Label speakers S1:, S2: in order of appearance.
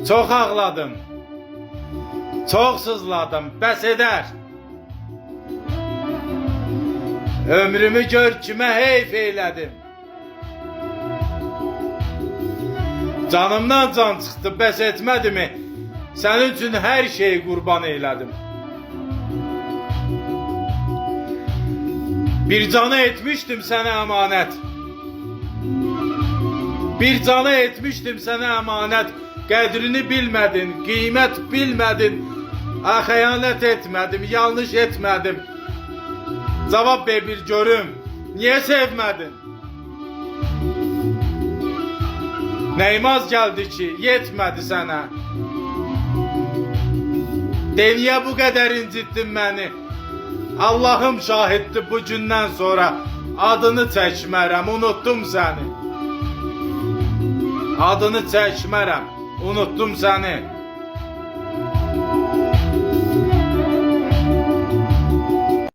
S1: Çok ağladım. Çok sızladım. Bəs edər. Ömrümü gör kimə heyf eylədim. Canımdan can çıxdı, bəs etmədi mi? Sənin üçün hər şeyi qurban eylədim. Bir canı etmişdim sənə əmanət. Bir canı etmişdim sənə əmanət. Qədrini bilmədin, qiymət bilmədin. Xəyanət etmədim, yanlış etmədim. Cavab ver bir görüm, niyə sevmədin? Nəyim az gəldi ki, yetmədi sənə? Niyə bu qədər incitdin məni? Allahım şahiddir, bu gündən sonra adını çəkmərəm, unutdum səni. Adını çəkmərəm, unutdum səni.